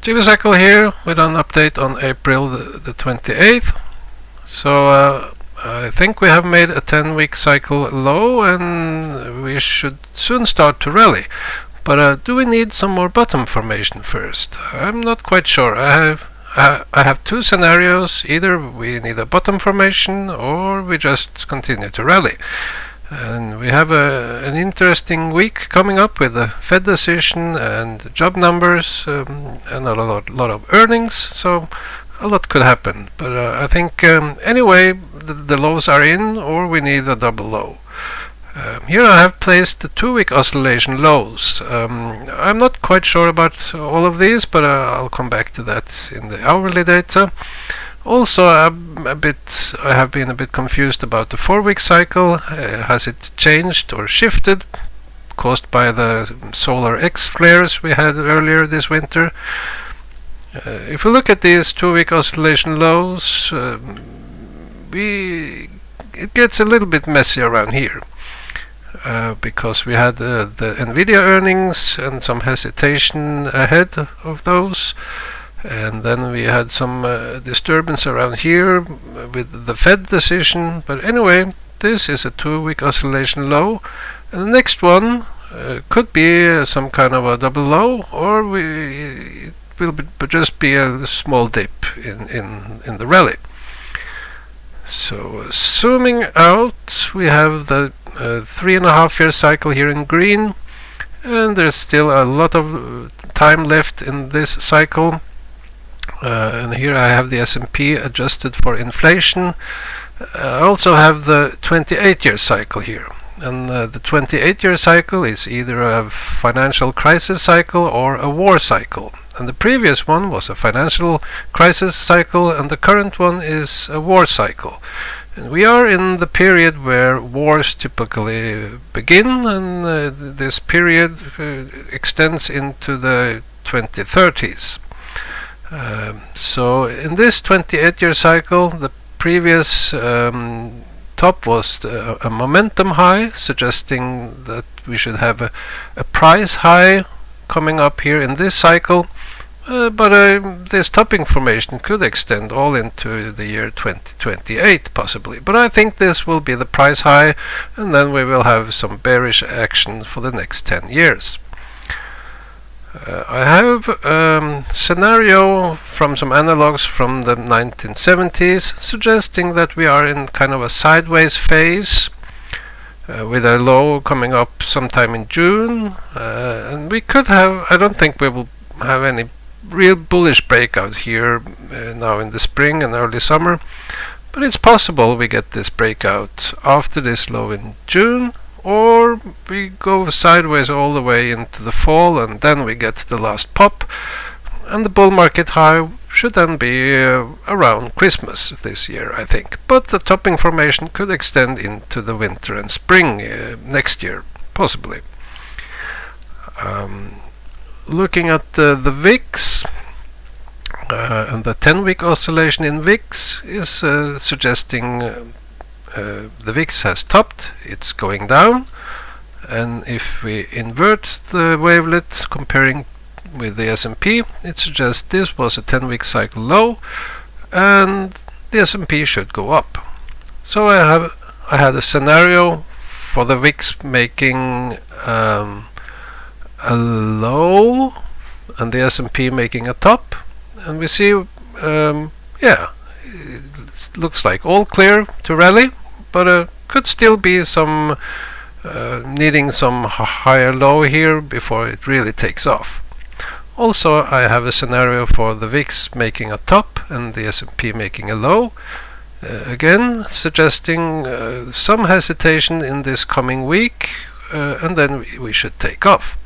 TV cycle here with an update on April the 28th. So I think we have made a 10-week cycle low and we should soon start to rally. But do we need some more bottom formation first? I'm not quite sure. I have two scenarios. Either we need a bottom formation or we just continue to rally. And we have an interesting week coming up with the Fed decision and job numbers and a lot of earnings, so a lot could happen. But I think anyway the lows are in, or we need a double low. Here I have placed the 2-week oscillation lows. I'm not quite sure about all of these, but I'll come back to that in the hourly data. Also, I have been a bit confused about the 4-week cycle. Has it changed or shifted, caused by the solar X flares we had earlier this winter? If we look at these 2-week oscillation lows, it gets a little bit messy around here. Because we had the Nvidia earnings and some hesitation ahead of those. And then we had some disturbance around here with the Fed decision. But anyway, this is a 2-week oscillation low, and the next one could be some kind of a double low, or it will just be a small dip in the rally. So zooming out, we have the 3.5-year cycle here in green, and there's still a lot of time left in this cycle. And here I have the S&P adjusted for inflation. I also have the 28-year cycle here, and the 28-year cycle is either a financial crisis cycle or a war cycle, and the previous one was a financial crisis cycle, and the current one is a war cycle. And we are in the period where wars typically begin, and this period extends into the 2030s. So in this 28-year cycle, the previous top was a momentum high, suggesting that we should have a price high coming up here in this cycle. But this topping formation could extend all into the year 2028 possibly. But I think this will be the price high, and then we will have some bearish action for the next 10 years. I have a scenario from some analogs from the 1970s suggesting that we are in kind of a sideways phase with a low coming up sometime in June, and we could have, I don't think we will have any real bullish breakout here now in the spring and early summer, but it's possible we get this breakout after this low in June, or we go sideways all the way into the fall and then we get the last pop, and the bull market high should then be around Christmas this year, I think. But the topping formation could extend into the winter and spring next year, possibly. Looking at the VIX, and the 10-week oscillation in VIX is suggesting the VIX has topped, it's going down, and if we invert the wavelet comparing with the S&P, it suggests this was a 10-week cycle low and the S&P should go up. So I had a scenario for the VIX making a low and the S&P making a top, and we see yeah, it looks like all clear to rally, but could still be some needing some higher low here before it really takes off. Also, I have a scenario for the VIX making a top and the S&P making a low, again suggesting some hesitation in this coming week, and then we should take off.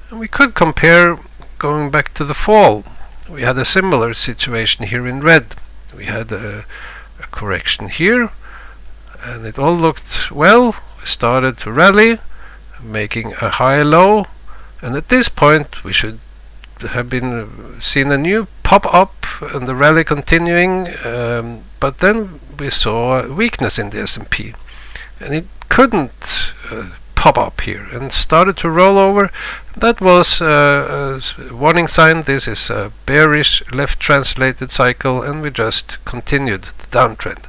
And we could compare going back to the fall. We had a similar situation here in red. We had a correction here, and it all looked well. We started to rally, making a high low, and at this point we should have been seen a new pop up and the rally continuing, but then we saw weakness in the S&P, and it couldn't pop up here and started to roll over. That was a warning sign. This is a bearish left translated cycle, and we just continued the downtrend.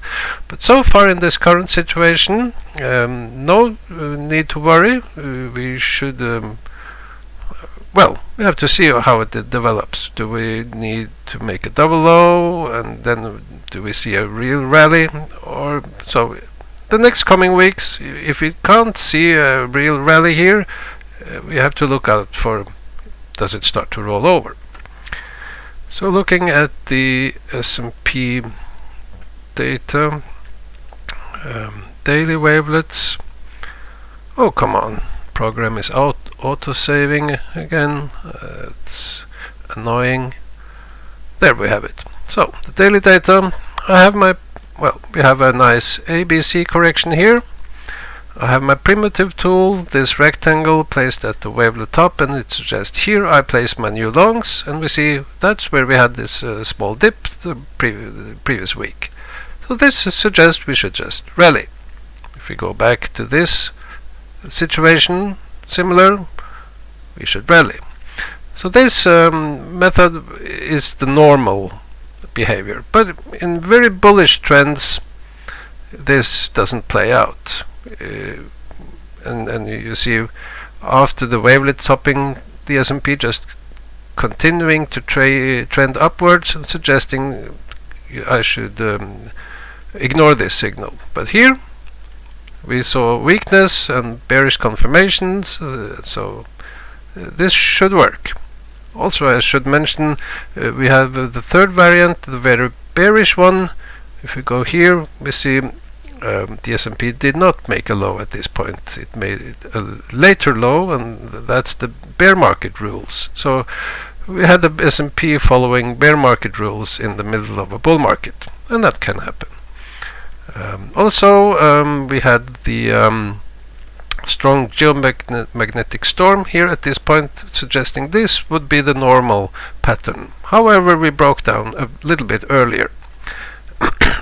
But so far in this current situation, no need to worry. We should well, we have to see how it develops. Do we need to make a double low, and then do we see a real rally? Or so the next coming weeks, if we can't see a real rally here, we have to look out for, does it start to roll over? So looking at the S&P data, daily wavelets. Oh, come on, program is auto-saving again. It's annoying. There we have it. So the daily data, I have my, well, we have a nice ABC correction here. I have my primitive tool, this rectangle placed at the wavelet top, and it suggests here I place my new longs, and we see that's where we had this small dip the previous week. So this suggests we should just rally. If we go back to this situation, similar, we should rally. So this method is the normal behavior, but in very bullish trends this doesn't play out. And you see after the wavelet topping, the S&P just continuing to trend upwards and suggesting I should ignore this signal. But here we saw weakness and bearish confirmations, so this should work. Also, I should mention we have the third variant, the very bearish one. If we go here, we see the S&P did not make a low at this point. It made a later low, and that's the bear market rules. So we had the S&P following bear market rules in the middle of a bull market, and that can happen. Also, we had the strong geomagnetic storm here at this point, suggesting this would be the normal pattern. However, we broke down a little bit earlier.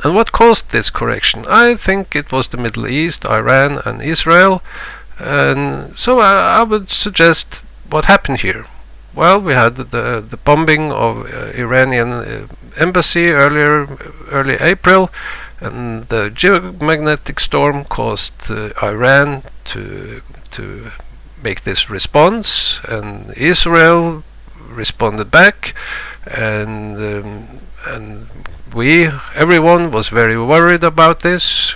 And what caused this correction? I think it was the Middle East, Iran and Israel. And so I would suggest what happened here. Well, we had the bombing of Iranian embassy early April, and the geomagnetic storm caused Iran to make this response, and Israel responded back, and everyone was very worried about this.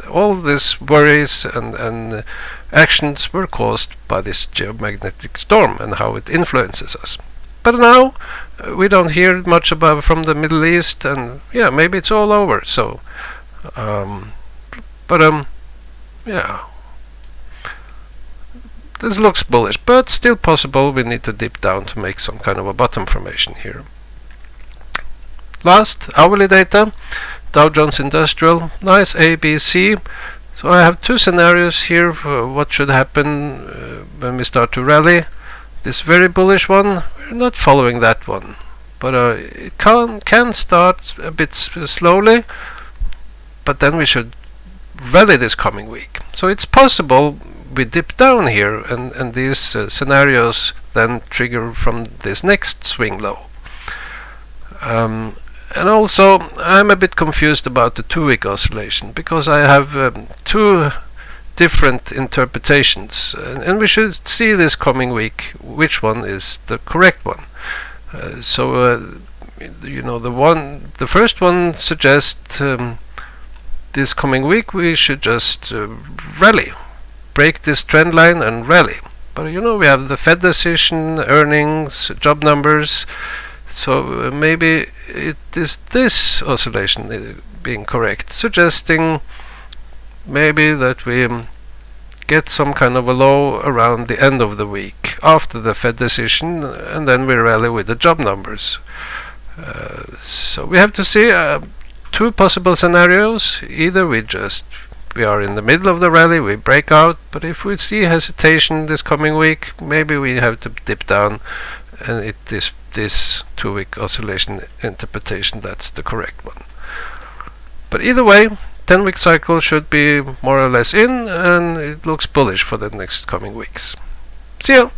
All these worries and actions were caused by this geomagnetic storm and how it influences us. But now we don't hear much about from the Middle East, and yeah, maybe it's all over. So, yeah, this looks bullish, but still possible. We need to dip down to make some kind of a bottom formation here. Last, hourly data, Dow Jones Industrial, nice ABC. So I have two scenarios here for what should happen when we start to rally. This very bullish one, we're not following that one, but it can start a bit slowly, but then we should rally this coming week. So it's possible we dip down here, and these scenarios then trigger from this next swing low. And also, I'm a bit confused about the 2-week oscillation, because I have two different interpretations, and we should see this coming week which one is the correct one. You know, the first one suggests this coming week we should just rally, break this trend line and rally. But you know, we have the Fed decision, earnings, job numbers. So maybe it is this oscillation being correct, suggesting maybe that we get some kind of a low around the end of the week after the Fed decision, and then we rally with the job numbers. So we have to see two possible scenarios. Either we are in the middle of the rally, we break out, but if we see hesitation this coming week, maybe we have to dip down, and it is this 2-week oscillation interpretation that's the correct one. But either way, 10-week cycle should be more or less in, and it looks bullish for the next coming weeks. See you!